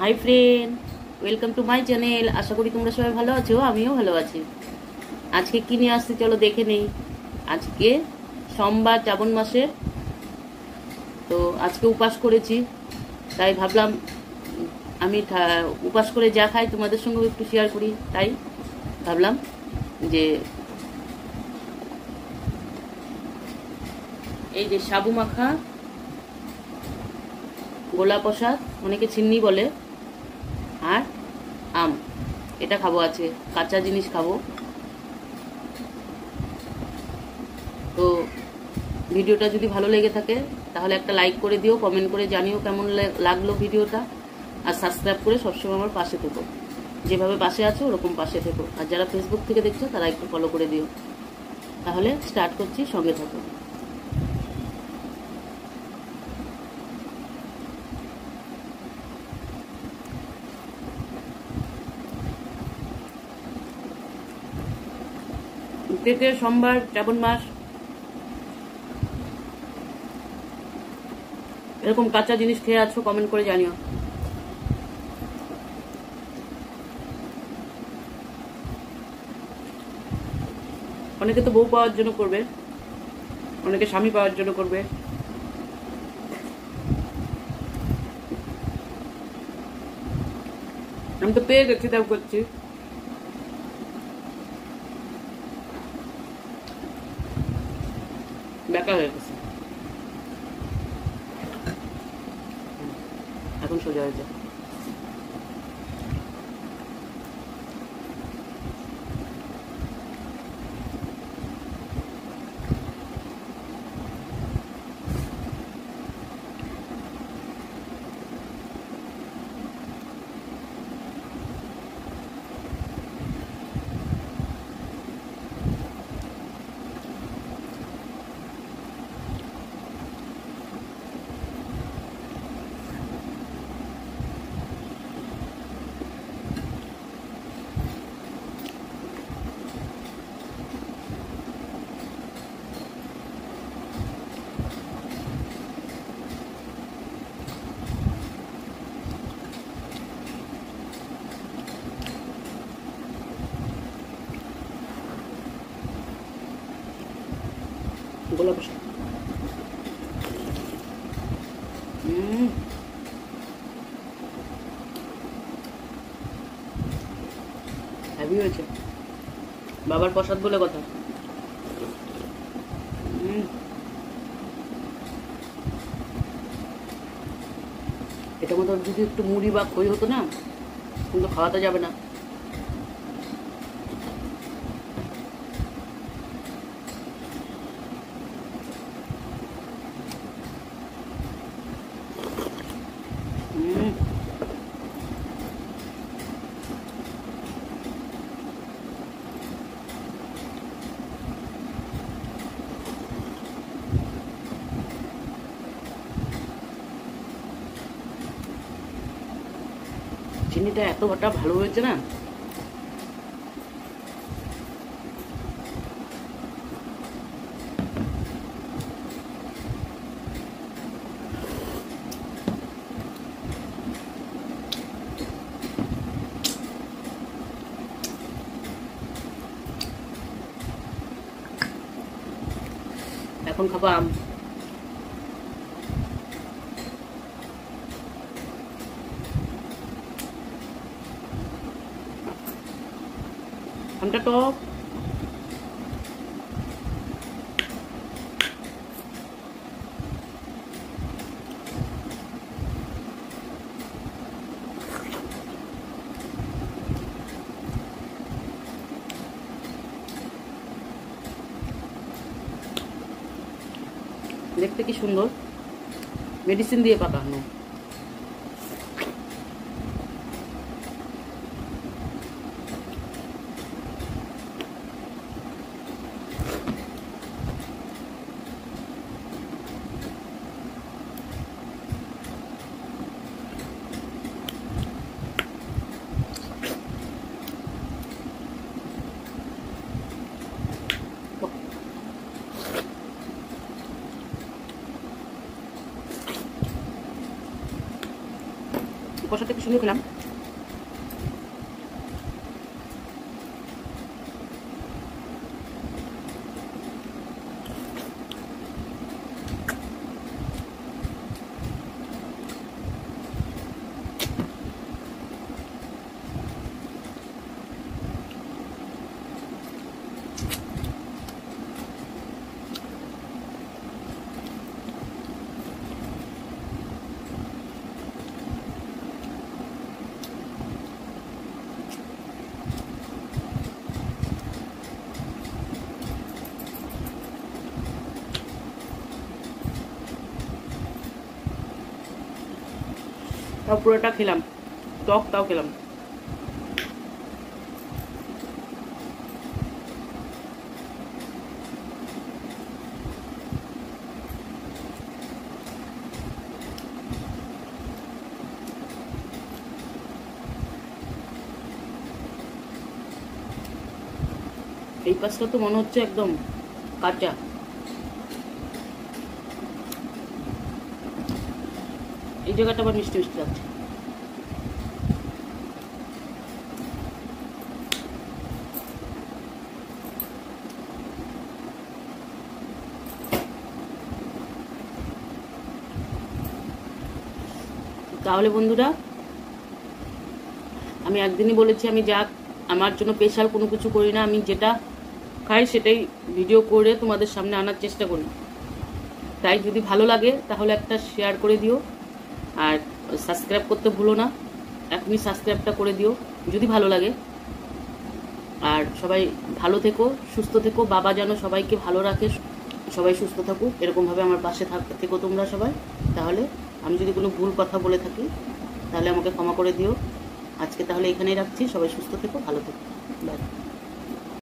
High friend, welcome to my channel. আশা করি তোমরা সবাই ভালো আছো, আমিও ভালো আছি। আজকে কি নিয়ে আসছি চলো দেখে নেই। আজকে সোমবার, শ্রাবণ মাসের, তো আজকে উপাস করেছি, তাই ভাবলাম আমি উপাস করে যা খাই তোমাদের সঙ্গেও একটু শেয়ার করি। তাই ভাবলাম যে এই যে সাবু মাখা, গোলা প্রসাদ, অনেকে চিন্নি বলে, আর আম, এটা খাবো। আছে কাঁচা জিনিস খাবো। তো ভিডিওটা যদি ভালো লেগে থাকে তাহলে একটা লাইক করে দিও, কমেন্ট করে জানিও কেমন লাগলো ভিডিওটা, আর সাবস্ক্রাইব করে সবসময় আমার পাশে থেকো। যেভাবে পাশে আছো ওরকম পাশে থেকো। আর যারা ফেসবুক থেকে দেখছো তারা একটু ফলো করে দিও। তাহলে স্টার্ট করছি, সঙ্গে থাকো। পেটে সোমবার, শ্রাবণ মাস, এরকম কাঁচা জিনিস খেয়ে আছো কমেন্ট করে জানিও। অনেকে তো বউ পাওয়ার জন্য করবে, অনেকে স্বামী পাওয়ার জন্য করবে। আমি তো পেয়ে গেছি, তাও করছি। বেকার হয়ে গেছে, এখন সোজা হয়েছে। গোলা প্রসাদ হ্যাভি হয়েছে। বাবার প্রসাদ বলে কথা। এটা মতো যদি একটু মুড়ি বা খই হতো না, কিন্তু খাওয়াতে যাবে না। চিনিটা এতটা ভালো হয়েছে না। এখন খাবো আম। আমটা টক, দেখতে কি সুন্দর, মেডিসিন দিয়ে পাকানো। কষাতে একটু সুন্দর খেলাম। তাও পুরোটা খেলাম, টক তাও খেলাম। এই পাশটা তো মনে হচ্ছে একদম কাঁচা। এই জায়গাটা আবার মিষ্টি মিষ্টি লাগছে। তাহলে বন্ধুরা, আমি একদিনই বলেছি আমি যা আমার জন্য স্পেশাল কোনো কিছু করি না, আমি যেটা খাই সেটাই ভিডিও করে তোমাদের সামনে আনার চেষ্টা করি। তাই যদি ভালো লাগে তাহলে একটা শেয়ার করে দিও, আর সাবস্ক্রাইব করতে ভুলো না, এখনই সাবস্ক্রাইবটা করে দিও যদি ভালো লাগে। আর সবাই ভালো থেকো, সুস্থ থেকো, বাবা যেন সবাইকে ভালো রাখে, সবাই সুস্থ থাকুক, এরকমভাবে আমার পাশে থেকো তোমরা সবাই। তাহলে আমি যদি কোনো ভুল কথা বলে থাকি তাহলে আমাকে ক্ষমা করে দিও। আজকে তাহলে এখানেই রাখছি, সবাই সুস্থ থেকো, ভালো থেকো, বাই।